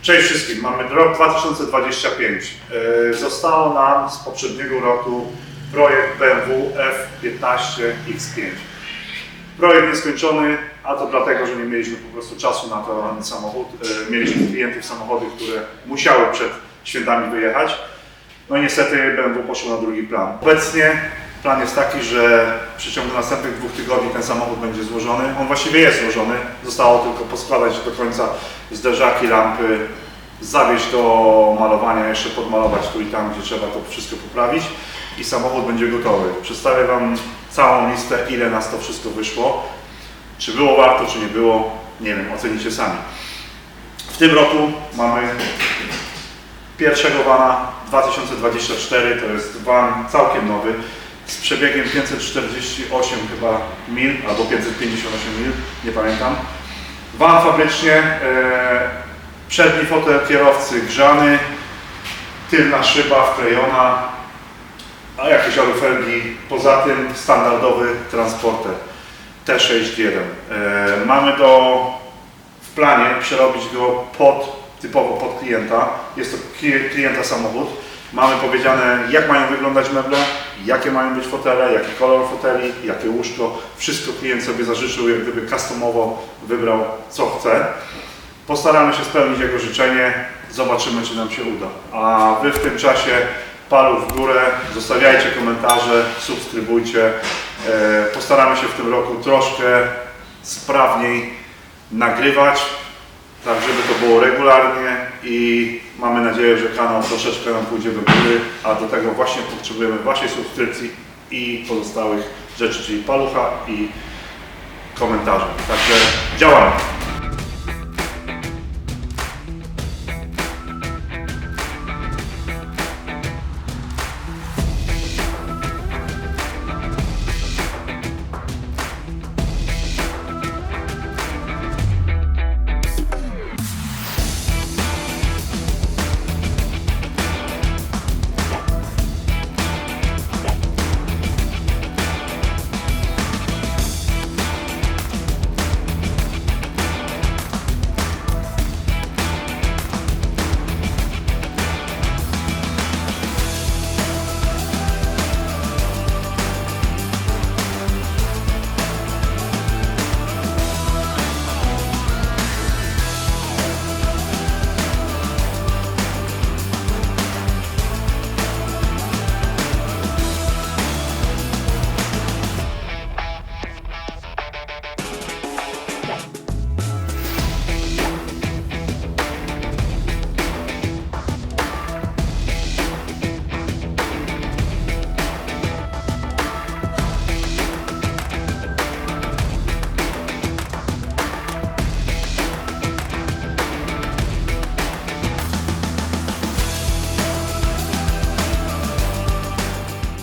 Cześć wszystkim, mamy rok 2025. Zostało nam z poprzedniego roku projekt BMW F15 X5. Projekt nieskończony, a to dlatego, że nie mieliśmy po prostu czasu na to, na samochód. Mieliśmy klientów samochody, które musiały przed świętami wyjechać. No i niestety BMW poszło na drugi plan. Obecnie plan jest taki, że w przeciągu następnych 2 tygodni ten samochód będzie złożony. On właściwie jest złożony, zostało tylko poskładać do końca zderzaki, lampy, zawieźć do malowania, jeszcze podmalować tu i tam, gdzie trzeba to wszystko poprawić i samochód będzie gotowy. Przedstawię Wam całą listę, ile nas to wszystko wyszło. Czy było warto, czy nie było, nie wiem, ocenicie sami. W tym roku mamy pierwszego vana 2024, to jest van całkiem nowy, z przebiegiem 548 chyba mil, albo 558 mil, nie pamiętam. Van fabrycznie, przedni fotel kierowcy grzany, tylna szyba wklejona, a jakieś alufelgi. Poza tym standardowy transporter T61. Mamy w planie przerobić go typowo pod klienta. Jest to klienta samochód. Mamy powiedziane, jak mają wyglądać meble, jakie mają być fotele, jaki kolor foteli, jakie łóżko. Wszystko klient sobie zażyczył, jak gdyby customowo wybrał, co chce. Postaramy się spełnić jego życzenie, zobaczymy, czy nam się uda. A Wy w tym czasie paluch w górę, zostawiajcie komentarze, subskrybujcie. Postaramy się w tym roku troszkę sprawniej nagrywać, tak żeby to było regularnie i mamy nadzieję, że kanał troszeczkę nam pójdzie do góry, a do tego właśnie potrzebujemy Waszej subskrypcji i pozostałych rzeczy, czyli palucha i komentarzy. Także działamy!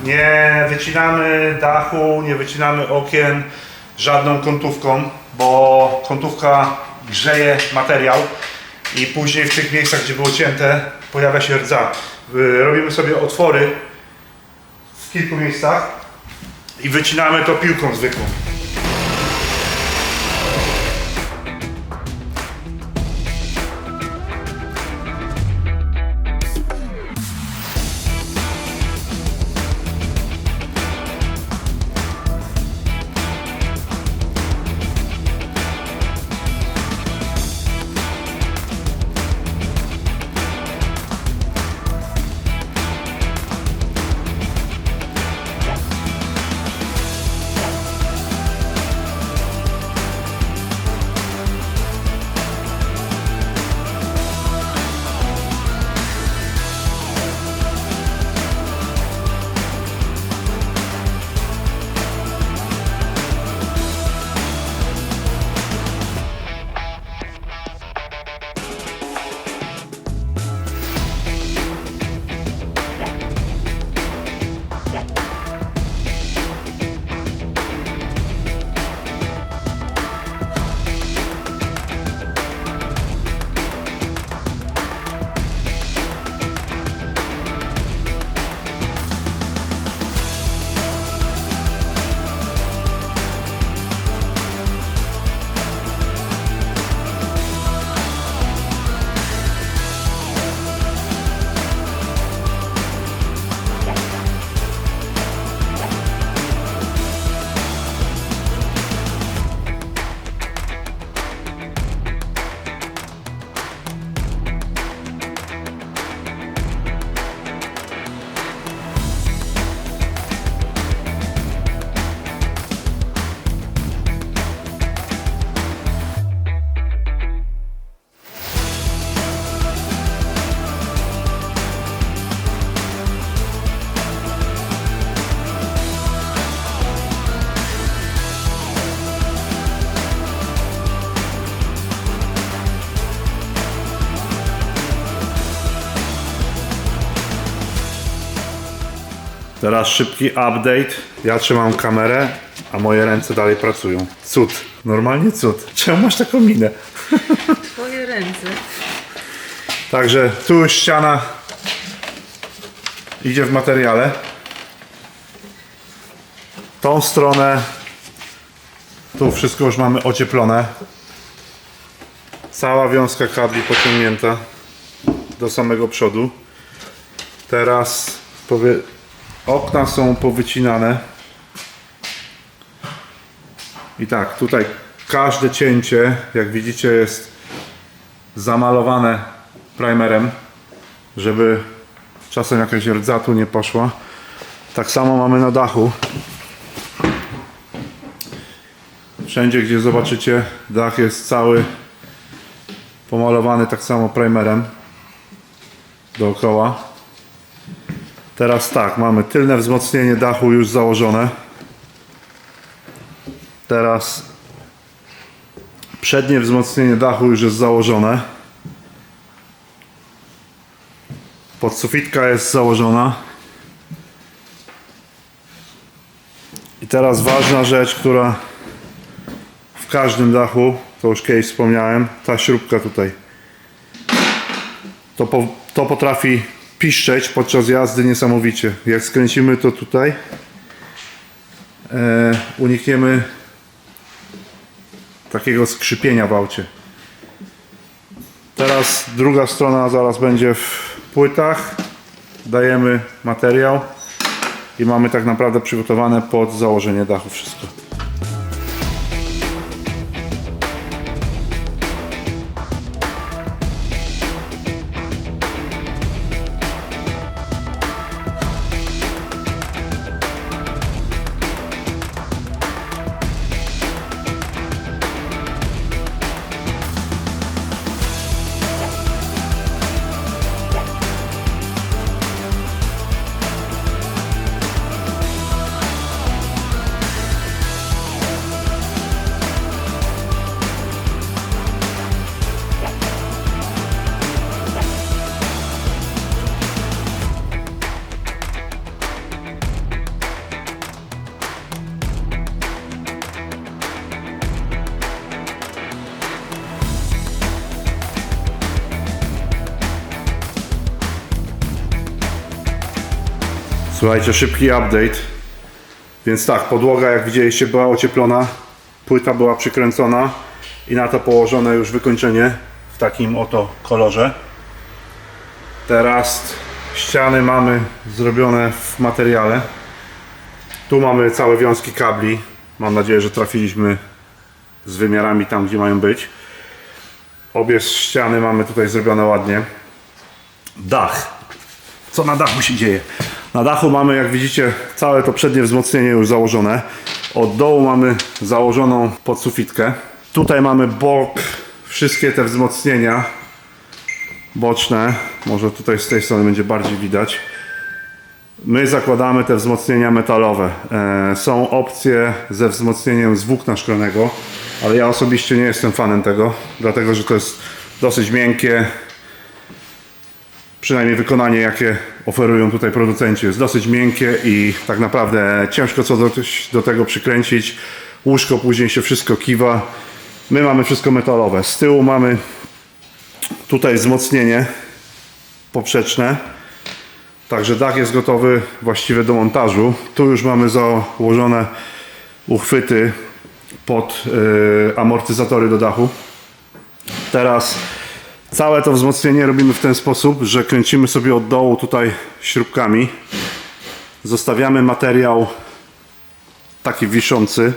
Nie wycinamy dachu, nie wycinamy okien żadną kątówką, bo kątówka grzeje materiał i później w tych miejscach, gdzie było cięte, pojawia się rdza. Robimy sobie otwory w kilku miejscach i wycinamy to piłką zwykłą. Teraz szybki update. Ja trzymam kamerę, a moje ręce dalej pracują. Cud. Normalnie cud. Czemu masz taką minę? Twoje ręce. Także tu już ściana idzie w materiale. Tą stronę tu wszystko już mamy ocieplone. Cała wiązka kabli pociągnięta do samego przodu. Teraz okna są powycinane. I tak, tutaj każde cięcie, jak widzicie, jest zamalowane primerem, żeby czasem jakaś rdza tu nie poszła. Tak samo mamy na dachu. Wszędzie, gdzie zobaczycie, dach jest cały pomalowany tak samo primerem dookoła. Teraz tak, mamy tylne wzmocnienie dachu już założone. Teraz przednie wzmocnienie dachu już jest założone. Podsufitka jest założona. I teraz ważna rzecz, która w każdym dachu, to już kiedyś wspomniałem, ta śrubka tutaj. To potrafi piszczeć podczas jazdy niesamowicie. Jak skręcimy to tutaj, unikniemy takiego skrzypienia w aucie. Teraz druga strona zaraz będzie w płytach. Dajemy materiał i mamy tak naprawdę przygotowane pod założenie dachu wszystko. Słuchajcie, szybki update. Więc tak, podłoga, jak widzieliście, była ocieplona, płyta była przykręcona i na to położone już wykończenie w takim oto kolorze. Teraz ściany mamy zrobione w materiale. Tu mamy całe wiązki kabli. Mam nadzieję, że trafiliśmy z wymiarami tam, gdzie mają być. Obie ściany mamy tutaj zrobione ładnie. Dach. Co na dachu się dzieje? Na dachu mamy, jak widzicie, całe to przednie wzmocnienie już założone. Od dołu mamy założoną podsufitkę. Tutaj mamy bok, wszystkie te wzmocnienia boczne. Może tutaj z tej strony będzie bardziej widać. My zakładamy te wzmocnienia metalowe. Są opcje ze wzmocnieniem z włókna szklanego, ale ja osobiście nie jestem fanem tego, dlatego że to jest dosyć miękkie. Przynajmniej wykonanie, jakie oferują tutaj producenci, jest dosyć miękkie i tak naprawdę ciężko co do tego przykręcić. Łóżko później się wszystko kiwa. My mamy wszystko metalowe. Z tyłu mamy tutaj wzmocnienie poprzeczne. Także dach jest gotowy właściwie do montażu. Tu już mamy założone uchwyty pod amortyzatory do dachu. Teraz całe to wzmocnienie robimy w ten sposób, że kręcimy sobie od dołu tutaj śrubkami. Zostawiamy materiał taki wiszący.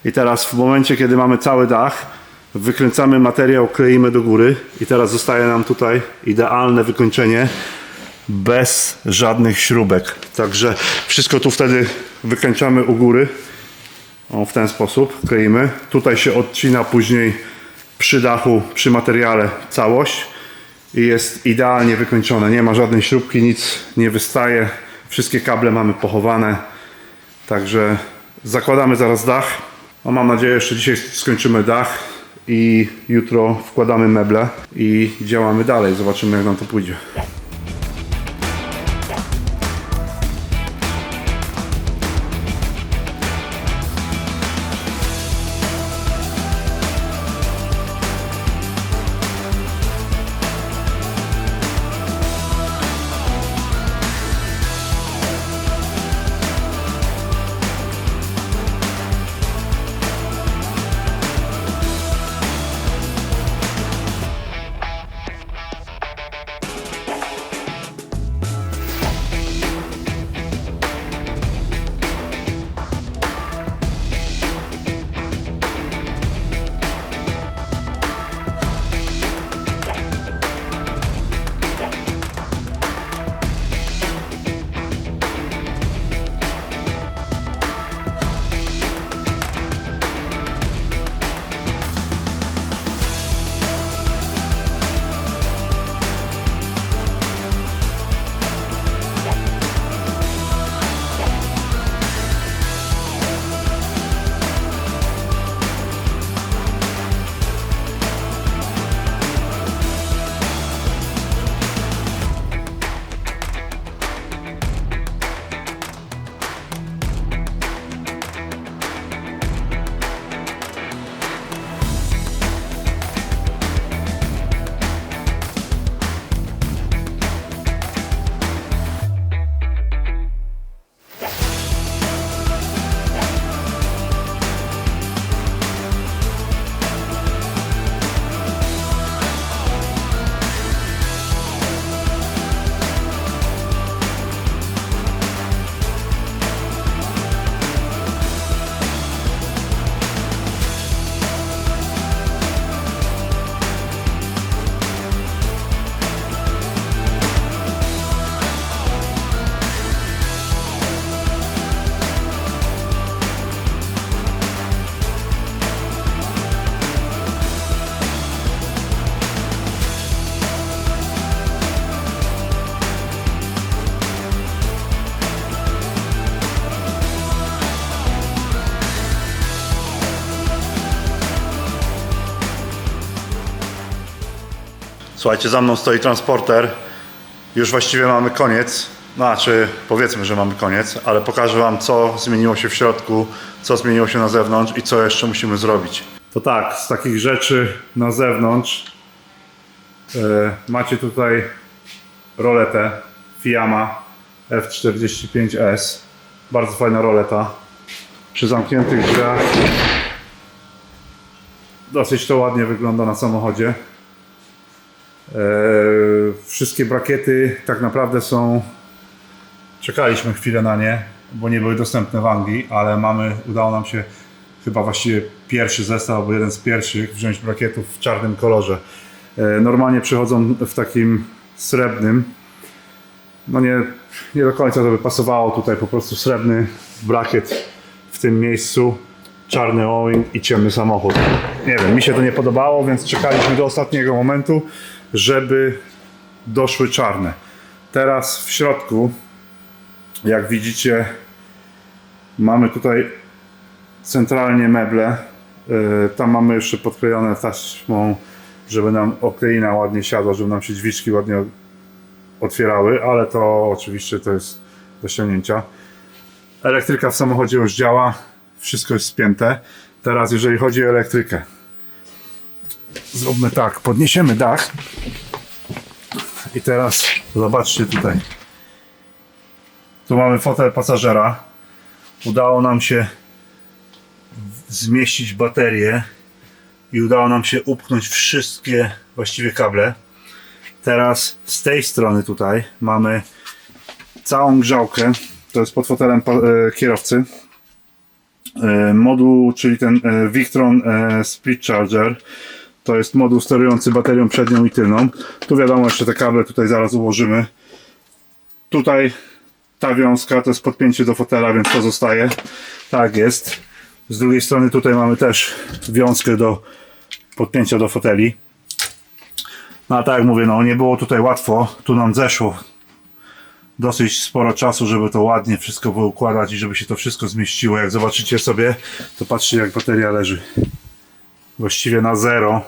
I teraz w momencie, kiedy mamy cały dach, wykręcamy materiał, kleimy do góry i teraz zostaje nam tutaj idealne wykończenie bez żadnych śrubek. Także wszystko tu wtedy wykańczamy u góry. O, w ten sposób kleimy. Tutaj się odcina później przy dachu, przy materiale całość i jest idealnie wykończone. Nie ma żadnej śrubki, nic nie wystaje. Wszystkie kable mamy pochowane. Także zakładamy zaraz dach. No, mam nadzieję, jeszcze dzisiaj skończymy dach i jutro wkładamy meble i działamy dalej. Zobaczymy, jak nam to pójdzie. Słuchajcie, za mną stoi transporter. Już właściwie mamy koniec. Znaczy, powiedzmy, że mamy koniec, ale pokażę wam, co zmieniło się w środku, co zmieniło się na zewnątrz i co jeszcze musimy zrobić. To tak, z takich rzeczy na zewnątrz macie tutaj roletę Fiamma F45S. Bardzo fajna roleta. Przy zamkniętych drzwiach dosyć to ładnie wygląda na samochodzie. Wszystkie brakiety tak naprawdę są... Czekaliśmy chwilę na nie, bo nie były dostępne w Anglii, ale udało nam się chyba właściwie pierwszy zestaw, albo jeden z pierwszych, wziąć brakietów w czarnym kolorze. Normalnie przychodzą w takim srebrnym. No nie do końca to by pasowało tutaj, po prostu srebrny brakiet w tym miejscu, czarny owing i ciemny samochód. Nie wiem, mi się to nie podobało, więc czekaliśmy do ostatniego momentu, żeby doszły czarne. Teraz w środku, jak widzicie, mamy tutaj centralnie meble. Tam mamy jeszcze podklejone taśmą, żeby nam okleina ładnie siadła, żeby nam się drzwiczki ładnie otwierały, ale to oczywiście to jest do ściągnięcia. Elektryka w samochodzie już działa, wszystko jest spięte. Teraz jeżeli chodzi o elektrykę, zróbmy tak, podniesiemy dach i teraz zobaczcie tutaj. Tu mamy fotel pasażera. Udało nam się zmieścić baterię i udało nam się upchnąć wszystkie właściwie kable. Teraz z tej strony tutaj mamy całą grzałkę. To jest pod fotelem kierowcy. Moduł, czyli ten Victron Split Charger. To jest moduł sterujący baterią przednią i tylną. Tu wiadomo, jeszcze te kable tutaj zaraz ułożymy. Tutaj ta wiązka to jest podpięcie do fotela, więc to zostaje. Tak jest. Z drugiej strony tutaj mamy też wiązkę do podpięcia do foteli. No a tak jak mówię, no nie było tutaj łatwo. Tu nam zeszło dosyć sporo czasu, żeby to ładnie wszystko poukładać i żeby się to wszystko zmieściło. Jak zobaczycie sobie, to patrzcie, jak bateria leży. Właściwie na zero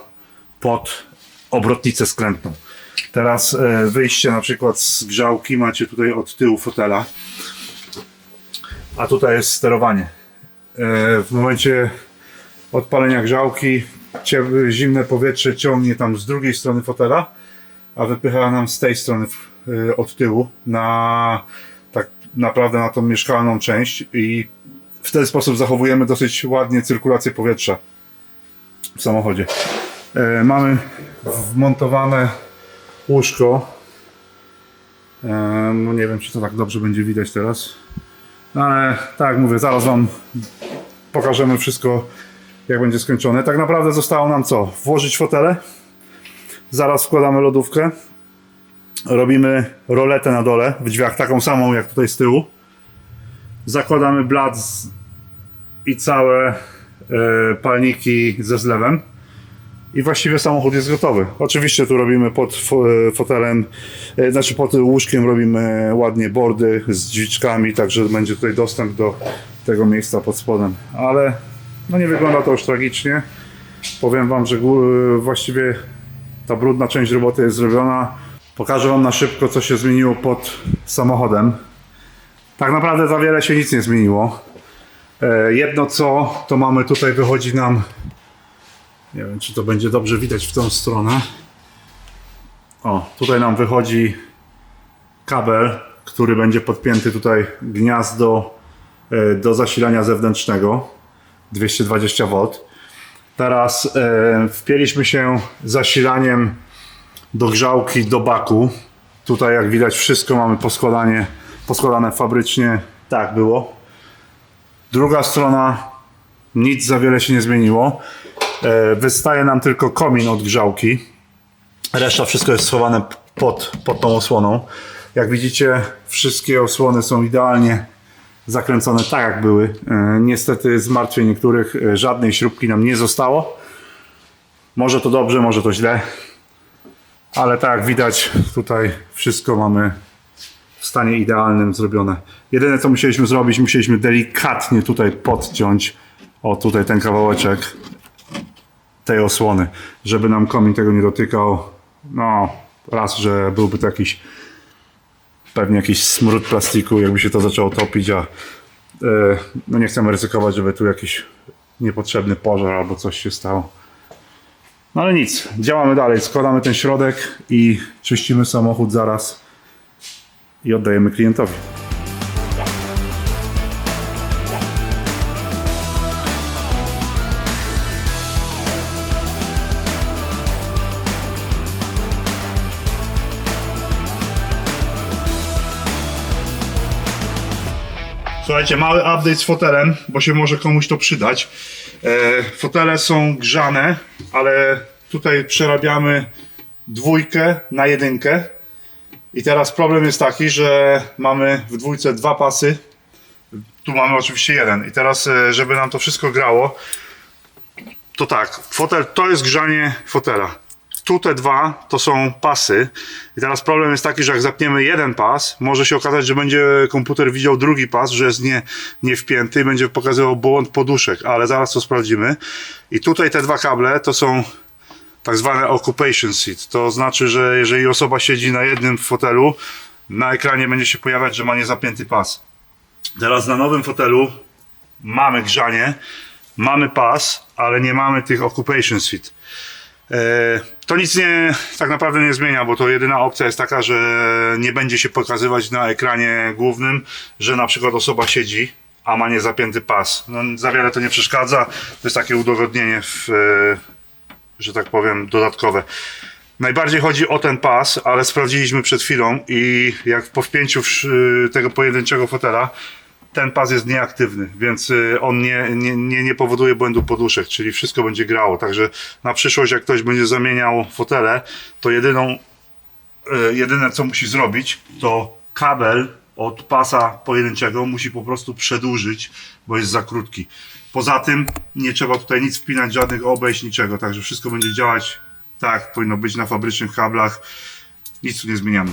pod obrotnicę skrętną. Teraz wyjście na przykład z grzałki macie tutaj od tyłu fotela, a tutaj jest sterowanie. W momencie odpalenia grzałki zimne powietrze ciągnie tam z drugiej strony fotela, a wypycha nam z tej strony od tyłu tak naprawdę na tą mieszkalną część i w ten sposób zachowujemy dosyć ładnie cyrkulację powietrza w samochodzie. Mamy wmontowane łóżko. No nie wiem, czy to tak dobrze będzie widać teraz. No ale tak jak mówię, zaraz wam pokażemy wszystko, jak będzie skończone. Tak naprawdę zostało nam co? Włożyć fotele. Zaraz wkładamy lodówkę. Robimy roletę na dole w drzwiach, taką samą jak tutaj z tyłu. Zakładamy blat i całe palniki ze zlewem. I właściwie samochód jest gotowy. Oczywiście tu robimy pod fotelem, znaczy pod łóżkiem robimy ładnie bordy z drzwiczkami, także będzie tutaj dostęp do tego miejsca pod spodem. Ale no nie wygląda to już tragicznie. Powiem wam, że właściwie ta brudna część roboty jest zrobiona. Pokażę wam na szybko, co się zmieniło pod samochodem. Tak naprawdę za wiele się nic nie zmieniło. Jedno co, to mamy tutaj, wychodzi nam, nie wiem, czy to będzie dobrze widać w tą stronę. O, tutaj nam wychodzi kabel, który będzie podpięty tutaj, gniazdo do zasilania zewnętrznego 220V. Teraz wpięliśmy się zasilaniem do grzałki do baku. Tutaj jak widać wszystko mamy poskładane fabrycznie. Tak było. Druga strona, nic za wiele się nie zmieniło. Wystaje nam tylko komin od grzałki. Reszta wszystko jest schowane pod tą osłoną. Jak widzicie, wszystkie osłony są idealnie zakręcone tak jak były. Niestety z martwień niektórych żadnej śrubki nam nie zostało. Może to dobrze, może to źle. Ale tak jak widać, tutaj wszystko mamy w stanie idealnym zrobione. Jedyne co musieliśmy zrobić, musieliśmy delikatnie tutaj podciąć, o tutaj ten kawałeczek tej osłony, żeby nam komin tego nie dotykał. no raz, że byłby to pewnie jakiś smród plastiku, jakby się to zaczęło topić, a no nie chcemy ryzykować, żeby tu jakiś niepotrzebny pożar albo coś się stało. No ale nic, działamy dalej, składamy ten środek i czyścimy samochód zaraz i oddajemy klientowi. Słuchajcie, mały update z fotelem, bo się może komuś to przydać. Fotele są grzane, ale tutaj przerabiamy 2 na 1. I teraz problem jest taki, że mamy w 2 2 pasy. Tu mamy oczywiście 1. I teraz, żeby nam to wszystko grało, to tak, fotel to jest grzanie fotela. Tu te 2 to są pasy. I teraz problem jest taki, że jak zapniemy jeden pas, może się okazać, że będzie komputer widział drugi pas, że jest nie wpięty i będzie pokazywał błąd poduszek, ale zaraz to sprawdzimy. I tutaj te 2 kable to są tak zwane occupation seat. To znaczy, że jeżeli osoba siedzi na jednym fotelu, na ekranie będzie się pojawiać, że ma niezapięty pas. Teraz na nowym fotelu mamy grzanie, mamy pas, ale nie mamy tych occupation seat. To nic tak naprawdę nie zmienia, bo to jedyna opcja jest taka, że nie będzie się pokazywać na ekranie głównym, że na przykład osoba siedzi, a ma niezapięty pas. No, za wiele to nie przeszkadza, to jest takie udogodnienie, że tak powiem, dodatkowe. Najbardziej chodzi o ten pas, ale sprawdziliśmy przed chwilą i jak po wpięciu tego pojedynczego fotela, ten pas jest nieaktywny, więc on nie powoduje błędu poduszek, czyli wszystko będzie grało. Także na przyszłość, jak ktoś będzie zamieniał fotele, to jedyne co musi zrobić, to kabel od pasa pojedynczego musi po prostu przedłużyć, bo jest za krótki. Poza tym nie trzeba tutaj nic wpinać, żadnych obejść, niczego, także wszystko będzie działać tak, jak powinno być na fabrycznych kablach. Nic tu nie zmieniamy.